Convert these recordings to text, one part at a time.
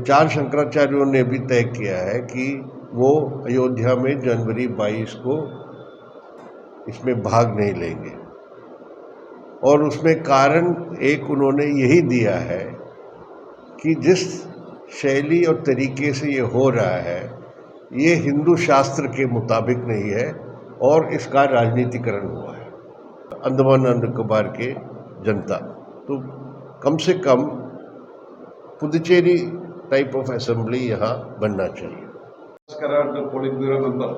चार शंकराचार्यों ने भी तय किया है कि वो अयोध्या में जनवरी 22 को इसमें भाग नहीं लेंगे। और उसमें कारण एक उन्होंने यही दिया है कि जिस शैली और तरीके से ये हो रहा है ये हिंदू शास्त्र के मुताबिक नहीं है और इसका राजनीतिकरण हुआ है। अंडमान और निकोबार के जनता तो कम से कम पुदुचेरी टाइप ऑफ असेंबली यहाँ बनना चाहिए। Politburo member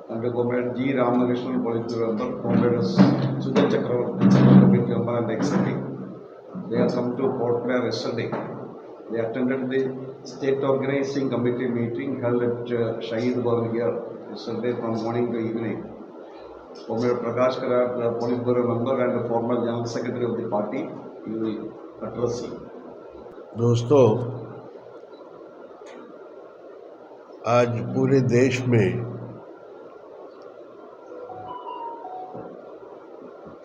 and Comrade G. Ramakrishnan, Politburo member, Comrade Sudhir Chakravarti, Committee member and ex-MP. They have come to Port Blair yesterday. They attended the state organizing committee meeting held at Shahid Bhavan here yesterday from morning to evening. Comrade Prakash Karat, the Politburo member and the former General Secretary of the party, he will address you. दोस्तों, आज पूरे देश में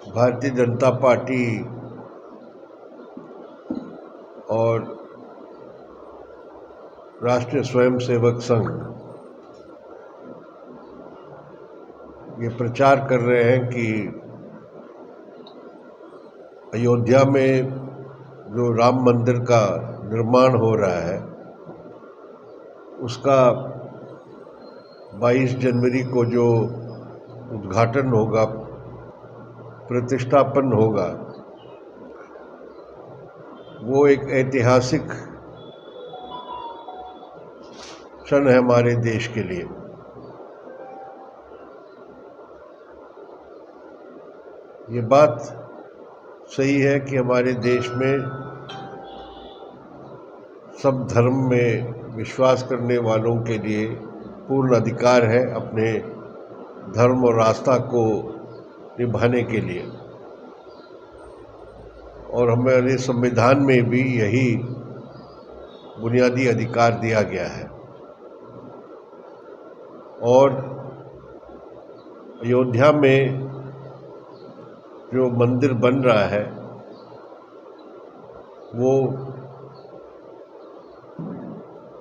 Bharatiya Janata party और राष्ट्रीय स्वयंसेवक संघ ये प्रचार कर रहे हैं कि अयोध्या में जो राम मंदिर का निर्माण हो रहा है उसका 22 जनवरी को जो उद्घाटन होगा, प्रतिष्ठापन होगा, वो एक ऐतिहासिक क्षण है हमारे देश के लिए। ये बात सही है कि हमारे देश में सब धर्म में विश्वास करने वालों के लिए पूर्ण अधिकार है अपने धर्म और आस्था को निभाने के लिए, और हमारे संविधान में भी यही बुनियादी अधिकार दिया गया है। और अयोध्या में जो मंदिर बन रहा है वो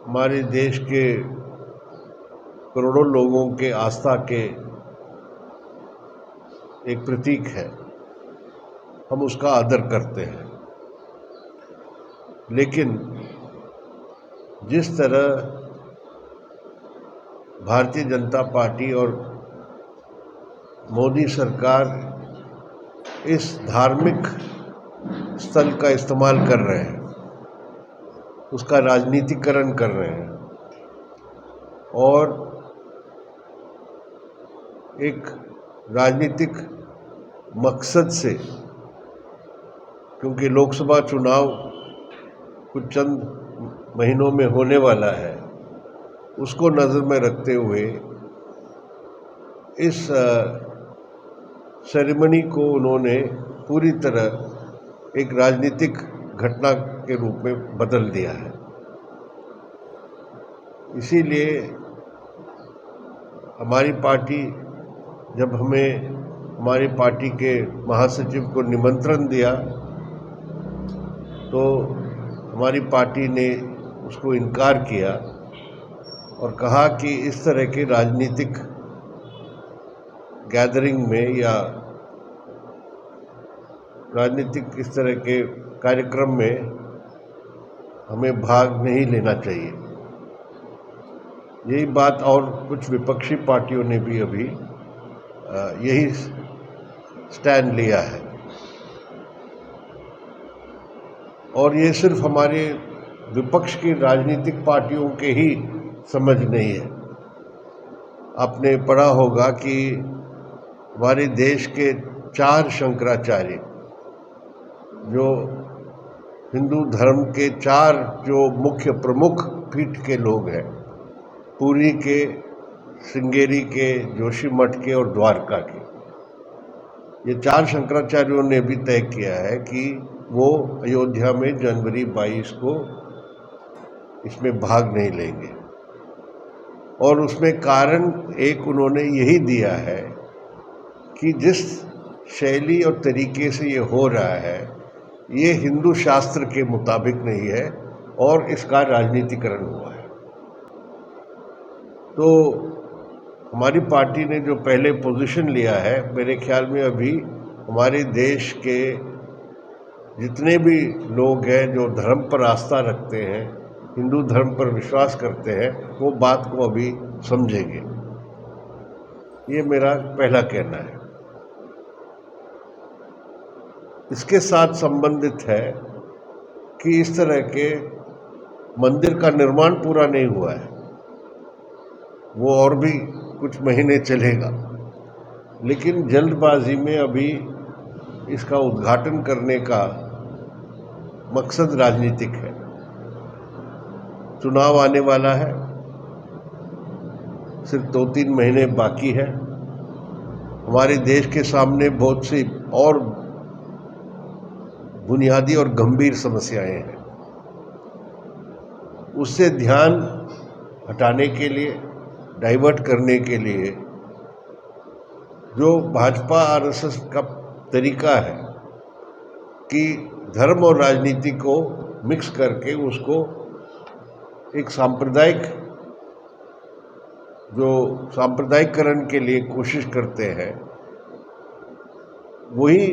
हमारे देश के करोड़ों लोगों के आस्था के एक प्रतीक है, हम उसका आदर करते हैं। लेकिन जिस तरह भारतीय जनता पार्टी और मोदी सरकार इस धार्मिक स्थल का इस्तेमाल कर रहे हैं, उसका राजनीतिकरण कर रहे हैं और एक राजनीतिक मकसद से, क्योंकि लोकसभा चुनाव कुछ चंद महीनों में होने वाला है, उसको नज़र में रखते हुए इस सेरेमनी को उन्होंने पूरी तरह एक राजनीतिक घटना के रूप में बदल दिया है। इसीलिए हमारी पार्टी, जब हमें हमारी पार्टी के महासचिव को निमंत्रण दिया तो हमारी पार्टी ने उसको इनकार किया और कहा कि इस तरह के राजनीतिक गैदरिंग में या राजनीतिक इस तरह के कार्यक्रम में हमें भाग नहीं लेना चाहिए। यही बात और कुछ विपक्षी पार्टियों ने भी अभी यही स्टैंड लिया है। और ये सिर्फ हमारे विपक्ष की राजनीतिक पार्टियों के ही समझ नहीं है। आपने पढ़ा होगा कि हमारे देश के 4 शंकराचार्य, जो हिंदू धर्म के 4 जो मुख्य प्रमुख पीठ के लोग हैं, पुरी के, श्रृंगेरी के, जोशीमठ के और द्वारका के, ये 4 शंकराचार्यों ने भी तय किया है कि वो अयोध्या में जनवरी 22 को इसमें भाग नहीं लेंगे। और उसमें कारण एक उन्होंने यही दिया है कि जिस शैली और तरीके से ये हो रहा है ये हिंदू शास्त्र के मुताबिक नहीं है और इसका राजनीतिकरण हुआ है। तो हमारी पार्टी ने जो पहले पोजीशन लिया है, मेरे ख्याल में अभी हमारे देश के जितने भी लोग हैं जो धर्म पर आस्था रखते हैं, हिंदू धर्म पर विश्वास करते हैं, वो बात को अभी समझेंगे। ये मेरा पहला कहना है। इसके साथ संबंधित है कि इस तरह के मंदिर का निर्माण पूरा नहीं हुआ है, वो और भी कुछ महीने चलेगा, लेकिन जल्दबाजी में अभी इसका उद्घाटन करने का मकसद राजनीतिक है। चुनाव आने वाला है, सिर्फ 2-3 महीने बाकी है। हमारे देश के सामने बहुत सी और बुनियादी और गंभीर समस्याएं हैं। उससे ध्यान हटाने के लिए, डाइवर्ट करने के लिए जो भाजपा आरएसएस का तरीका है कि धर्म और राजनीति को मिक्स करके उसको एक सांप्रदायिकरण के लिए कोशिश करते हैं, वही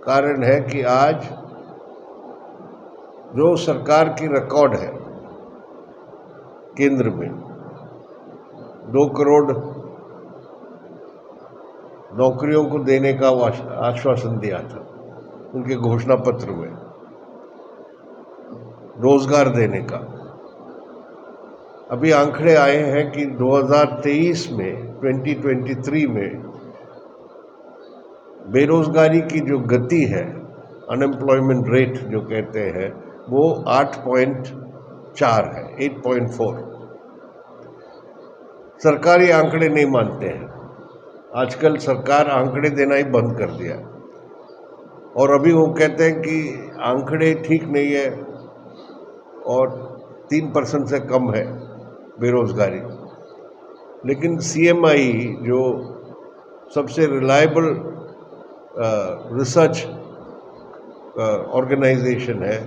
कारण है कि आज जो सरकार की रिकॉर्ड है केंद्र में 2 करोड़ नौकरियों को देने का आश्वासन दिया था उनके घोषणा पत्र में, रोजगार देने का। अभी आंकड़े आए हैं कि 2023 में 2023 में बेरोजगारी की जो गति है, अनएम्प्लॉयमेंट रेट जो कहते हैं, वो 8.4 है, 8.4। सरकारी आंकड़े नहीं मानते हैं। आजकल सरकार आंकड़े देना ही बंद कर दिया, और अभी वो कहते हैं कि आंकड़े ठीक नहीं है और 3% से कम है बेरोजगारी। लेकिन CMI जो सबसे रिलायबल रिसर्च ऑर्गेनाइजेशन है,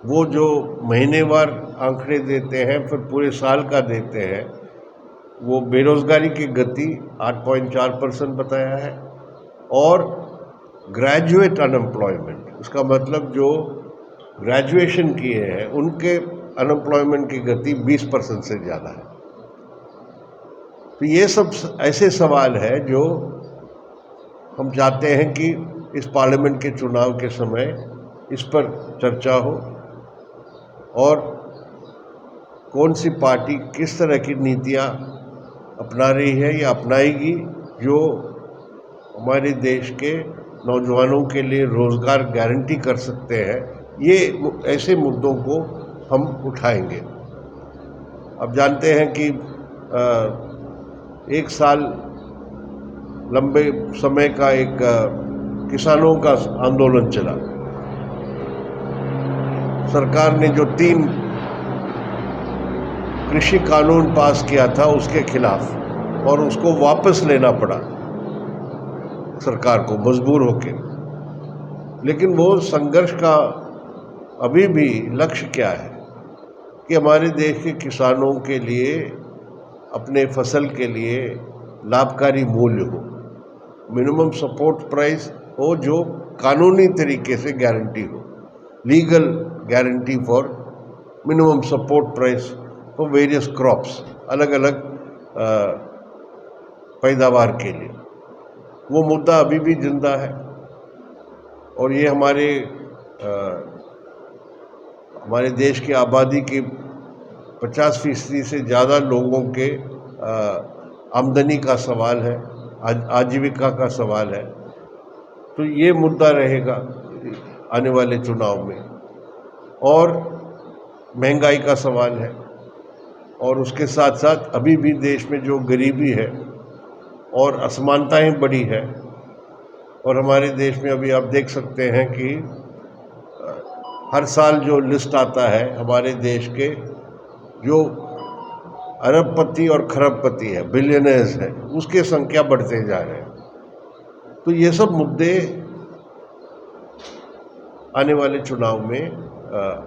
वो जो महीनेवार आंकड़े देते हैं फिर पूरे साल का देते हैं, वो बेरोजगारी की गति 8.4% बताया है। और ग्रेजुएट अनएम्प्लॉयमेंट, उसका मतलब जो ग्रेजुएशन किए हैं उनके अनएम्प्लॉयमेंट की गति 20% से ज़्यादा है। तो ये सब ऐसे सवाल है जो हम चाहते हैं कि इस पार्लियामेंट के चुनाव के समय इस पर चर्चा हो, और कौन सी पार्टी किस तरह की नीतियां अपना रही है या अपनाएगी जो हमारे देश के नौजवानों के लिए रोजगार गारंटी कर सकते हैं। ये ऐसे मुद्दों को हम उठाएंगे। अब जानते हैं कि 1 साल लंबे समय का एक किसानों का आंदोलन चला। सरकार ने जो 3 कृषि कानून पास किया था उसके खिलाफ, और उसको वापस लेना पड़ा सरकार को मजबूर होके। लेकिन वो संघर्ष का अभी भी लक्ष्य क्या है कि हमारे देश के किसानों के लिए अपने फसल के लिए लाभकारी मूल्य हो, मिनिमम सपोर्ट प्राइस हो जो कानूनी तरीके से गारंटी हो, legal guarantee for minimum support price for various crops, अलग अलग पैदावार के लिए। वो मुद्दा अभी भी जिंदा है, और ये हमारे देश की आबादी की 50% से ज़्यादा लोगों के आमदनी का सवाल है, आजीविका का सवाल है। तो ये मुद्दा रहेगा आने वाले चुनाव में, और महंगाई का सवाल है, और उसके साथ साथ अभी भी देश में जो गरीबी है और असमानताएं बढ़ी है। और हमारे देश में अभी आप देख सकते हैं कि हर साल जो लिस्ट आता है हमारे देश के जो अरबपति और खरबपति है, बिलियनर्स है, उसकी संख्या बढ़ते जा रहे हैं। तो ये सब मुद्दे आने वाले चुनाव में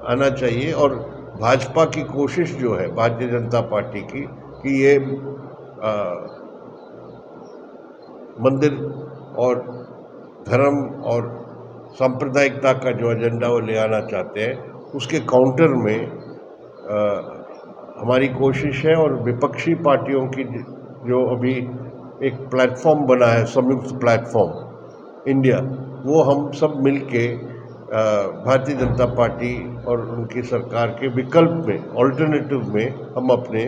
आना चाहिए। और भाजपा की कोशिश जो है भारतीय जनता पार्टी की कि ये मंदिर और धर्म और सांप्रदायिकता का जो एजेंडा वो ले आना चाहते हैं, उसके काउंटर में हमारी कोशिश है। और विपक्षी पार्टियों की जो अभी एक प्लेटफॉर्म बना है, संयुक्त प्लेटफॉर्म इंडिया, वो हम सब मिलके भारतीय जनता पार्टी और उनकी सरकार के विकल्प में, ऑल्टरनेटिव में हम अपने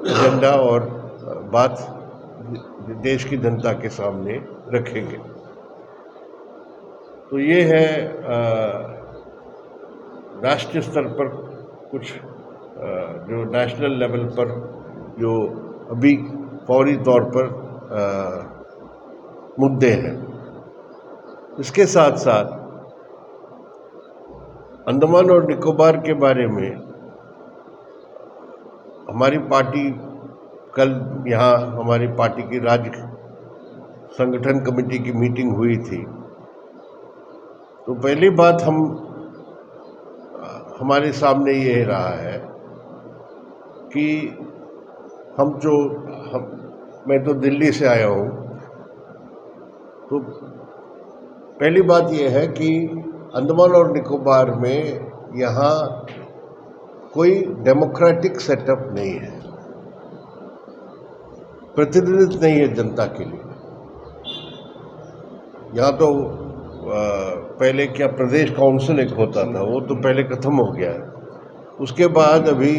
एजेंडा और बात देश की जनता के सामने रखेंगे। तो ये है राष्ट्रीय स्तर पर कुछ जो नेशनल लेवल पर जो अभी फौरी तौर पर मुद्दे हैं। इसके साथ साथ अंडमान और निकोबार के बारे में हमारी पार्टी कल यहाँ हमारी पार्टी की राज्य संगठन कमेटी की मीटिंग हुई थी। तो पहली बात हमारे सामने ये रहा है कि मैं तो दिल्ली से आया हूँ। तो पहली बात ये है कि अंडमान और निकोबार में यहाँ कोई डेमोक्रेटिक सेटअप नहीं है, प्रतिनिधित्व नहीं है जनता के लिए। यहाँ तो पहले क्या प्रदेश काउंसिल एक होता था, वो तो पहले खत्म हो गया है। उसके बाद अभी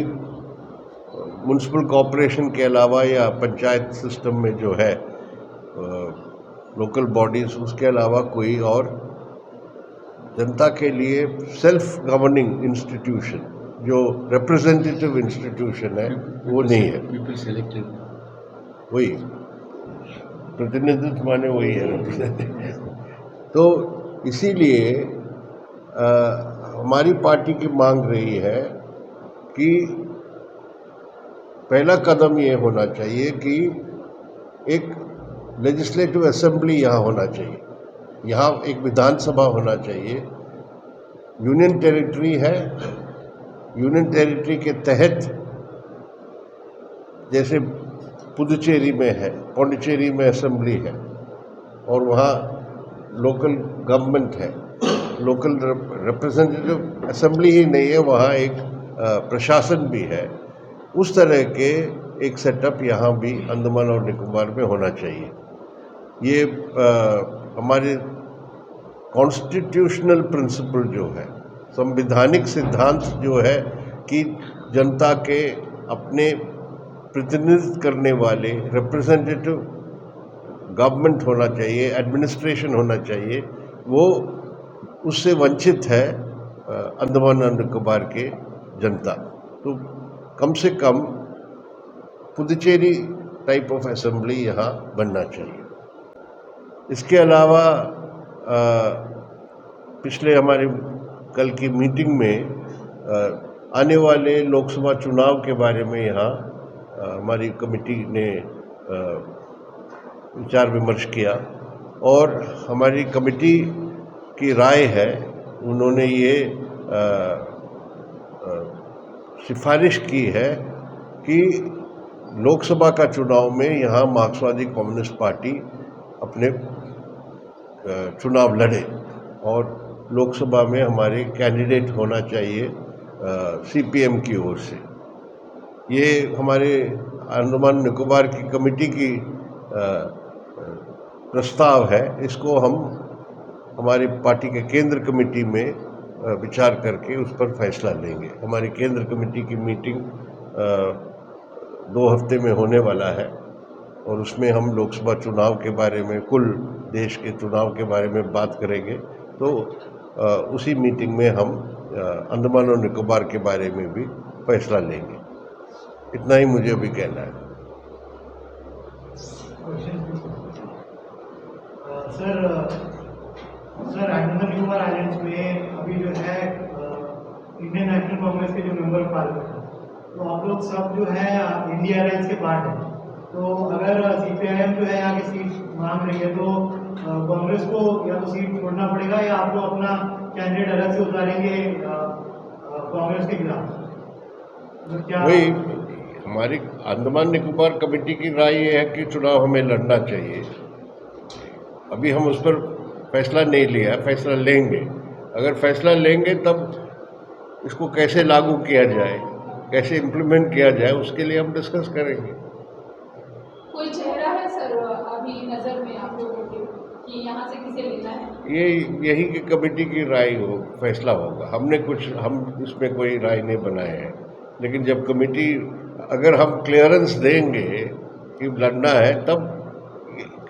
म्युनिसिपल कॉरपोरेशन के अलावा या पंचायत सिस्टम में जो है लोकल बॉडीज, उसके अलावा कोई और जनता के लिए सेल्फ गवर्निंग इंस्टीट्यूशन जो रिप्रेजेंटेटिव इंस्टीट्यूशन है वो नहीं है। पीपल सेलेक्टेड, वही प्रतिनिधित्व माने वही है रिप्रेजेंटेटिव। तो इसीलिए हमारी पार्टी की मांग रही है कि पहला कदम ये होना चाहिए कि एक लेजिस्लेटिव असेंबली यहाँ होना चाहिए, यहाँ एक विधानसभा होना चाहिए। यूनियन टेरिटरी है, यूनियन टेरिटरी के तहत जैसे पुदुचेरी में है, पौंडीचेरी में असेंबली है और वहाँ लोकल गवर्नमेंट है, लोकल रिप्रेजेंटेटिव असेंबली ही नहीं है, वहाँ एक प्रशासन भी है। उस तरह के एक सेटअप यहाँ भी अंडमान और निकोबार में होना चाहिए। ये हमारे कॉन्स्टिट्यूशनल प्रिंसिपल जो है, संवैधानिक सिद्धांत जो है कि जनता के अपने प्रतिनिधित्व करने वाले रिप्रेजेंटेटिव गवर्नमेंट होना चाहिए, एडमिनिस्ट्रेशन होना चाहिए, वो उससे वंचित है अंडमान और निकोबार के जनता। तो कम से कम पुदुचेरी टाइप ऑफ असेंबली यहाँ बनना चाहिए। इसके अलावा पिछले हमारे कल की मीटिंग में आने वाले लोकसभा चुनाव के बारे में यहाँ हमारी कमेटी ने विचार विमर्श किया और हमारी कमेटी की राय है, उन्होंने ये सिफारिश की है कि लोकसभा का चुनाव में यहाँ मार्क्सवादी कम्युनिस्ट पार्टी अपने चुनाव लड़े और लोकसभा में हमारे कैंडिडेट होना चाहिए सीपीएम की ओर से। ये हमारे अंडमान निकोबार की कमेटी की प्रस्ताव है। इसको हम हमारी पार्टी के केंद्र कमेटी में विचार करके उस पर फैसला लेंगे। हमारी केंद्र कमेटी की मीटिंग 2 हफ्ते में होने वाला है और उसमें हम लोकसभा चुनाव के बारे में, कुल देश के चुनाव के बारे में बात करेंगे। तो उसी मीटिंग में हम अंडमान और निकोबार के बारे में भी फैसला लेंगे। इतना ही मुझे अभी कहना है। सर अंडमान निकोबार आइलैंड्स में अभी जो है इंडियन नेशनल कांग्रेस के जो मेंबर पार्लियामेंट है, तो आप लोग सब जो है इंडिया अलायंस के पार्ट है। तो अगर सीपीआईएम जो है यहाँ की सीट मांग रही है तो कांग्रेस को या तो सीट छोड़ना पड़ेगा या आप लोग अपना कैंडिडेट अलग से उतारेंगे कांग्रेस के खिलाफ? तो क्या वही हमारी अंडमान निकोबार कमेटी की राय ये है कि चुनाव हमें लड़ना चाहिए। अभी हम उस पर फैसला नहीं लिया, फैसला लेंगे। अगर फैसला लेंगे तब इसको कैसे लागू किया जाए, कैसे इम्प्लीमेंट किया जाए, उसके लिए हम डिस्कस करेंगे। कोई चेहरा है सर अभी नजर में आप लोगों के कि यहाँ से किसे लेना है? यही की कमेटी की राय हो, फैसला होगा। हम इसमें कोई राय नहीं बनाए हैं, लेकिन जब कमेटी, अगर हम क्लियरेंस देंगे कि लड़ना है, तब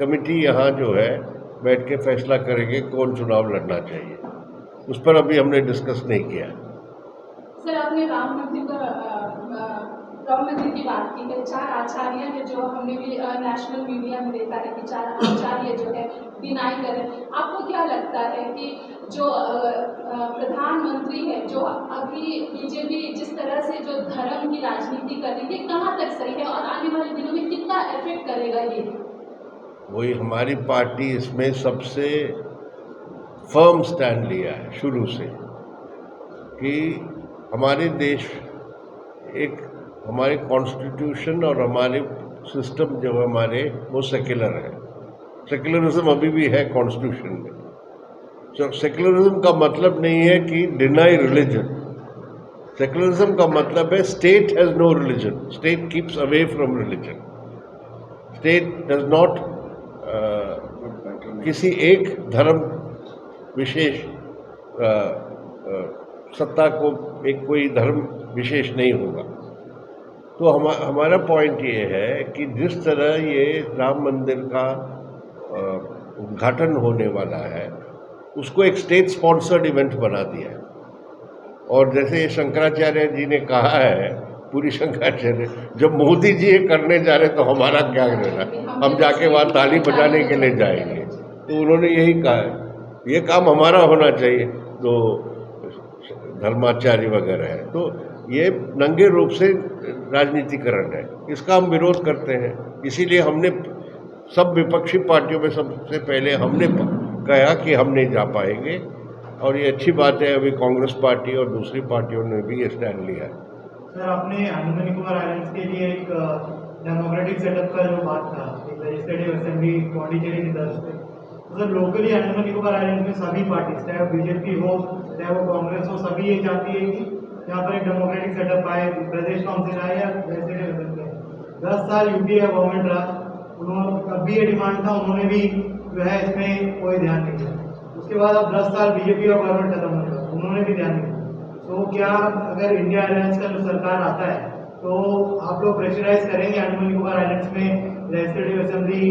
कमेटी यहाँ जो है बैठ के फैसला करेंगे कौन चुनाव लड़ना चाहिए। उस पर अभी हमने डिस्कस नहीं किया। सर आपने राम मंदिर की बात की है। 4 आचार्य हैं जो हमने भी नेशनल मीडिया में देखा है कि 4 आचार्य जो है डिनाई कर रहे हैं। आपको क्या लगता है कि जो प्रधानमंत्री है, जो अभी बीजेपी जिस तरह से जो धर्म की राजनीति कर रही है, कहाँ तक सही है और आने वाले दिनों में कितना इफेक्ट करेगा ये? वही हमारी पार्टी इसमें सबसे फर्म स्टैंड लिया है शुरू से कि हमारे देश हमारे कॉन्स्टिट्यूशन और हमारे सिस्टम जो हमारे वो सेक्युलर है। सेक्युलरिज्म अभी भी है कॉन्स्टिट्यूशन में। तो सेक्युलरिज्म का मतलब नहीं है कि डिनाई रिलीजन। सेक्युलरिज्म का मतलब है state has no religion, state keeps away from religion. State does not किसी एक धर्म विशेष सत्ता को एक कोई धर्म विशेष नहीं होगा। तो हमारा पॉइंट ये है कि जिस तरह ये राम मंदिर का उद्घाटन होने वाला है, उसको एक स्टेट स्पॉन्सर्ड इवेंट बना दिया है। और जैसे शंकराचार्य जी ने कहा है, पूरी शंकराचार्य, जब मोदी जी ये करने जा रहे तो हमारा क्या रहना, हम जाके वहाँ ताली बजाने के लिए जाएंगे। तो उन्होंने यही कहा है, ये काम हमारा होना चाहिए जो धर्माचार्य वगैरह है। तो ये नंगे रूप से राजनीतिकरण है, इसका हम विरोध करते हैं। इसीलिए हमने सब विपक्षी पार्टियों में सबसे पहले हमने कहा कि हम नहीं जा पाएंगे, और ये अच्छी बात है अभी कांग्रेस पार्टी और दूसरी पार्टियों ने भी ये स्टैंड लिया है। सर आपने अंडमान निकोबार आइलैंड्स के लिए एक डेमोक्रेटिक सेटअप का जो बात था, एक लेजिस्लेटिव असेंबली पौंडीचेरी की तरफ से, तो sir locally Andaman Nicobar island में सभी पार्टी, चाहे वो बीजेपी हो चाहे वो कांग्रेस हो, सभी ये चाहती है कि यहाँ पर एक डेमोक्रेटिक सेटअप आए, प्रदेश काउंसिल आए या लेजिस्लेटिव असेंबली आए। 10 साल यूपीए गवर्नमेंट रहा, उन्होंने तब भी ये डिमांड था, उन्होंने भी जो है इसमें कोई ध्यान नहीं दिया। उसके बाद अब 10 साल बीजेपी और गवर्नमेंट खत्म हो गया, उन्होंने भी ध्यान नहीं दिया। तो क्या अगर इंडिया अलायंस का जो सरकार आता है तो आप लोग प्रेशराइज करेंगे अंडमान निकोबार आइलैंड्स में लेजिस्लेटिव असेंबली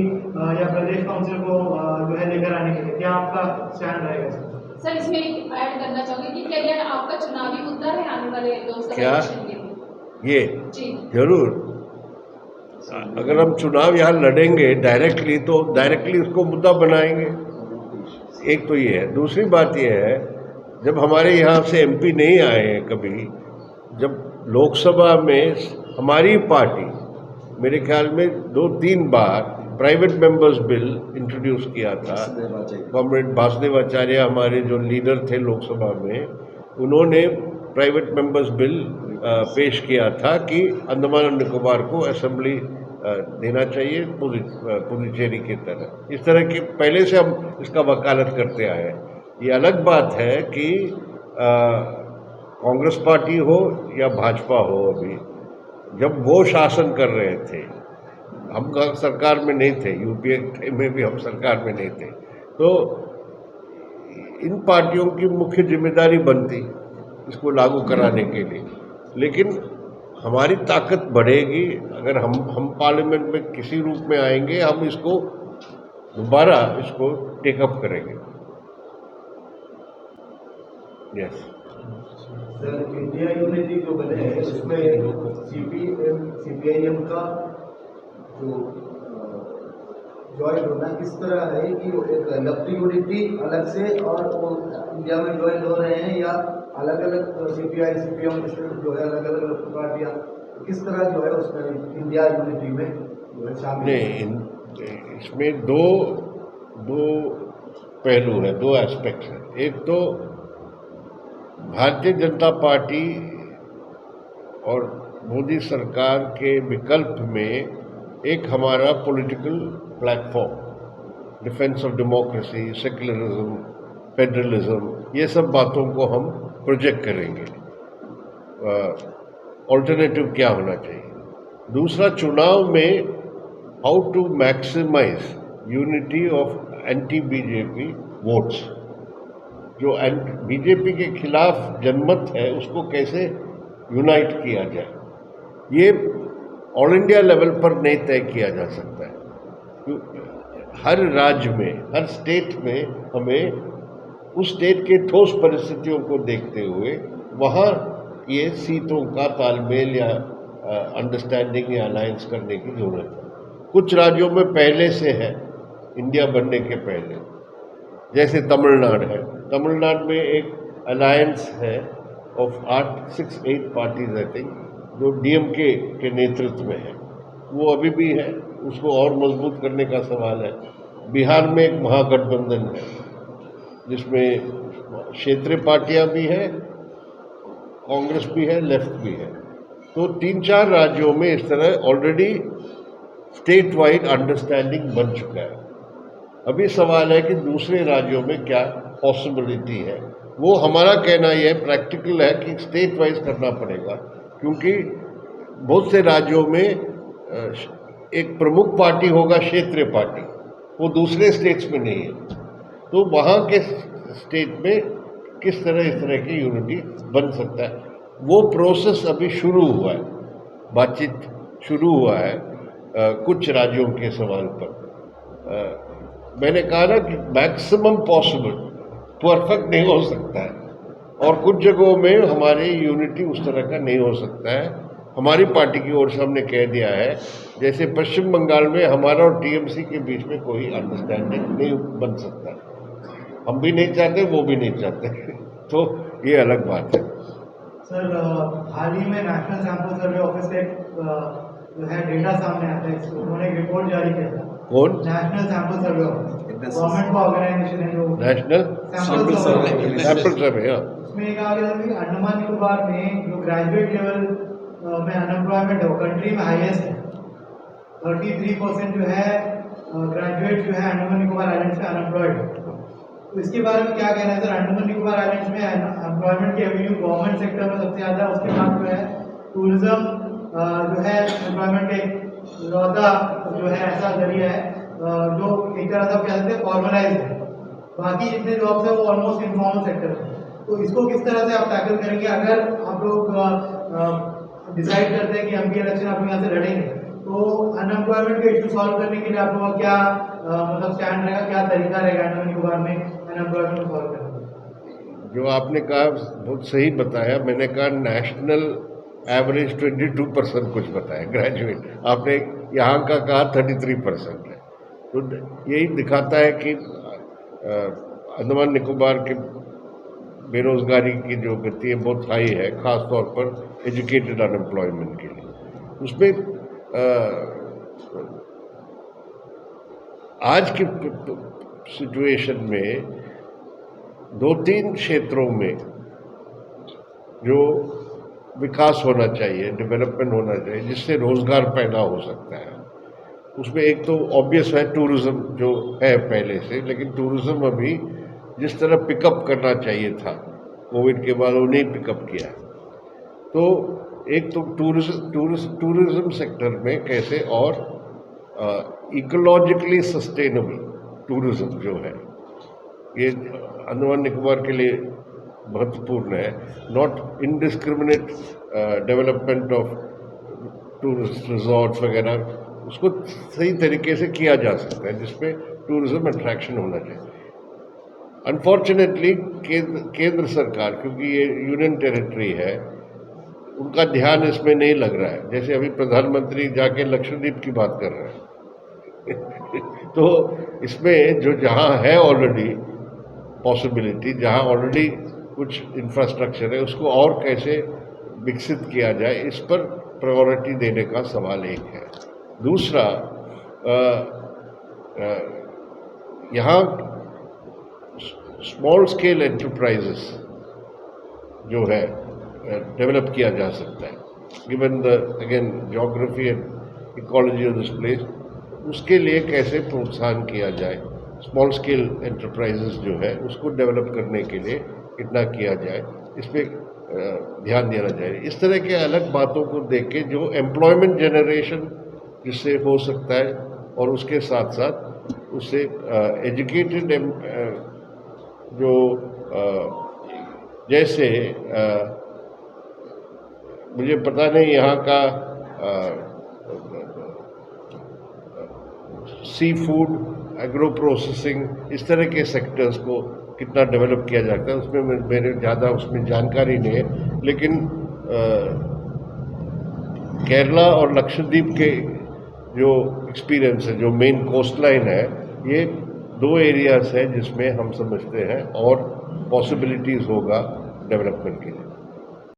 या प्रदेश काउंसिल को जो है लेकर आने के लिए? क्या आपका स्टैंड रहेगा सर? इसमें एक ऐड करना चाहूंगी कि क्या यह आपका चुनावी मुद्दा है आने वाले लोकसभा क्या इलेक्शन के लिए? ये जी जरूर। अगर हम चुनाव यहाँ लड़ेंगे डायरेक्टली तो डायरेक्टली उसको मुद्दा बनाएंगे। एक तो ये है। दूसरी बात ये है, जब हमारे यहाँ से एमपी नहीं आए हैं कभी, जब लोकसभा में हमारी पार्टी मेरे ख्याल में 2-3 बार प्राइवेट मेंबर्स बिल इंट्रोड्यूस किया था। कॉमरेड वासुदेव आचार्य हमारे जो लीडर थे लोकसभा में, उन्होंने प्राइवेट मेंबर्स बिल पेश किया था कि अंडमान और निकोबार को असेंबली देना चाहिए पुडुचेरी की तरह। इस तरह के पहले से हम इसका वकालत करते आए हैं। ये अलग बात है कि कांग्रेस पार्टी हो या भाजपा हो, अभी जब वो शासन कर रहे थे, हम सरकार में नहीं थे, यूपीए में भी हम सरकार में नहीं थे, तो इन पार्टियों की मुख्य जिम्मेदारी बनती इसको लागू कराने के लिए। लेकिन हमारी ताकत बढ़ेगी अगर हम पार्लियामेंट में किसी रूप में आएंगे, हम इसको दोबारा इसको टेकअप करेंगे। यस सर, इंडिया यूनिटी जो बने हैं उसमें सीपीआईएम का जो ज्वाइन होना किस तरह है कि वो एक लेफ्ट यूनिटी अलग से और वो इंडिया में ज्वाइन हो रहे हैं, या अलग अलग सीपीआई सीपीएम जो है अलग अलग पार्टियां, किस तरह जो है उसमें इंडिया यूनिटी में जो है शामिल? नहीं, इसमें दो पहलू है, 2 एस्पेक्ट हैं। एक तो भारतीय जनता पार्टी और मोदी सरकार के विकल्प में एक हमारा political platform defence of democracy, secularism, federalism, ये सब बातों को हम प्रोजेक्ट करेंगे। ऑल्टरनेटिव क्या होना चाहिए। दूसरा, चुनाव में how to maximize unity of anti BJP votes. जो बीजेपी के खिलाफ जनमत है उसको कैसे यूनाइट किया जाए, ये ऑल इंडिया लेवल पर नहीं तय किया जा सकता है। हर राज्य में, हर स्टेट में हमें उस स्टेट के ठोस परिस्थितियों को देखते हुए वहाँ ये सीटों का तालमेल या अंडरस्टैंडिंग या अलायंस करने की जरूरत है। कुछ राज्यों में पहले से है, इंडिया बनने के पहले, जैसे तमिलनाडु है। तमिलनाडु में एक अलायंस है ऑफ 8 पार्टीज आई थिंक, जो डीएमके के नेतृत्व में है, वो अभी भी है, उसको और मजबूत करने का सवाल है। बिहार में एक महागठबंधन है जिसमें क्षेत्रीय पार्टियां भी हैं, कांग्रेस भी है, लेफ्ट भी है। तो 3-4 राज्यों में इस तरह ऑलरेडी स्टेट वाइड अंडरस्टैंडिंग बन चुका है। अभी सवाल है कि दूसरे राज्यों में क्या पॉसिबिलिटी है। वो हमारा कहना यह प्रैक्टिकल है कि स्टेट वाइज करना पड़ेगा, क्योंकि बहुत से राज्यों में एक प्रमुख पार्टी होगा क्षेत्रीय पार्टी, वो दूसरे स्टेट्स में नहीं है। तो वहाँ के स्टेट में किस तरह इस तरह की यूनिटी बन सकता है, वो प्रोसेस अभी शुरू हुआ है, बातचीत शुरू हुआ है कुछ राज्यों के सवाल पर। मैंने कहा ना कि मैक्सिमम पॉसिबल, परफेक्ट नहीं हो सकता है, और कुछ जगहों में हमारी यूनिटी उस तरह का नहीं हो सकता है। हमारी पार्टी की ओर से हमने कह दिया है, जैसे पश्चिम बंगाल में हमारा और टीएमसी के बीच में कोई अंडरस्टैंडिंग नहीं बन सकता, हम भी नहीं चाहते, वो भी नहीं चाहते तो ये अलग बात है। सर, हाल ही में नेशनल सैंपल सर्वे ऑफिस से जो है डेटा सामने आता है, उन्होंने एक रिपोर्ट जारी किया था। कौन? National sample survey office, government का ऑर्गेनाइजेशन है जो नेशनल सैंपल सर्वे। हाँ, उसमें एक आ गया कि अंडमान निकोबार में जो ग्रेजुएट लेवल में अनएम्प्लॉयमेंट है वो कंट्री में हाईएस्ट है। 33% जो है ग्रेजुएट जो है अंडमान निकोबार आइलैंड्स में अनएम्प्लॉयड है। तो इसके बारे में क्या कहना है सर? अंडमान निकोबार आइलैंड्स में एम्प्लॉयमेंट की एवेन्यू गवर्नमेंट सेक्टर में सबसे ज़्यादा, उसके बाद जो है टूरिज्म जो है एम्प्लॉयमेंट एक लौता जो है ऐसा जरिया है जो एक तरह से आप कह सकते हैं फॉर्मलाइज है। बाकी जितने जॉब्स है वो ऑलमोस्ट इनफॉर्मल सेक्टर है। तो इसको किस तरह से आप टैकल करेंगे अगर आप लोग डिसाइड करते हैं कि एमपी इलेक्शन आप यहाँ से लड़ेंगे? तो अनएम्प्लॉयमेंट के इशू सॉल्व करने के लिए आप लोगों का क्या मतलब स्टैंड रहेगा, क्या तरीका रहेगा अंडमान निकोबार में अनएम्प्लॉयमेंट को सॉल्व करने का? जो आपने कहा बहुत सही बताया। मैंने कहा नेशनल एवरेज 22% कुछ बताया ग्रेजुएट, आपने यहाँ का कहा 33% है। तो यही दिखाता है कि अंडमान निकोबार के बेरोजगारी की जो गति है बहुत हाई है, ख़ास तौर पर एजुकेटेड अनएम्प्लॉयमेंट के लिए। उसमें आज की सिचुएशन में 2-3 क्षेत्रों में जो विकास होना चाहिए, डेवलपमेंट होना चाहिए, जिससे रोजगार पैदा हो सकता है। उसमें एक तो ऑब्वियस है टूरिज्म, जो है पहले से, लेकिन टूरिज्म अभी जिस तरह पिकअप करना चाहिए था कोविड के बाद वो नहीं पिकअप किया। तो एक तो टूरिज्म सेक्टर में कैसे और इकोलॉजिकली सस्टेनेबल टूरिज्म जो है, ये अंडमान निकोबार के लिए महत्वपूर्ण है। Not indiscriminate development of tourist resorts वगैरह, उसको सही तरीके से किया जा सकता है जिसमें टूरिज्म अट्रैक्शन होना चाहिए। अनफॉर्चुनेटली केंद्र सरकार, क्योंकि ये यूनियन टेरिटरी है, उनका ध्यान इसमें नहीं लग रहा है। जैसे अभी प्रधानमंत्री जाके लक्षद्वीप की बात कर रहे हैं तो इसमें जो जहाँ है ऑलरेडी पॉसिबिलिटी, जहाँ ऑलरेडी कुछ इंफ्रास्ट्रक्चर है, उसको और कैसे विकसित किया जाए, इस पर प्रायोरिटी देने का सवाल एक है। दूसरा, यहाँ स्मॉल स्केल एंटरप्राइजेस जो है डेवलप किया जा सकता है, given the again geography and ecology of this place. उसके लिए कैसे प्रोत्साहन किया जाए, स्मॉल स्केल एंटरप्राइजेस जो है उसको डेवलप करने के लिए कितना किया जाए, इस पर ध्यान देना चाहिए। इस तरह के अलग बातों को देख के जो एम्प्लॉयमेंट जनरेशन जिससे हो सकता है, और उसके साथ साथ उससे एजुकेटेड जो जैसे मुझे पता नहीं यहाँ का सी फूड, एग्रो प्रोसेसिंग, इस तरह के सेक्टर्स को कितना डेवलप किया जाता है, उसमें मेरे ज़्यादा उसमें जानकारी नहीं है। लेकिन केरला और लक्षद्वीप के जो एक्सपीरियंस है, जो मेन कोस्ट लाइन है, ये दो एरियाज है जिसमें हम समझते हैं और पॉसिबिलिटीज़ होगा डेवलपमेंट के लिए।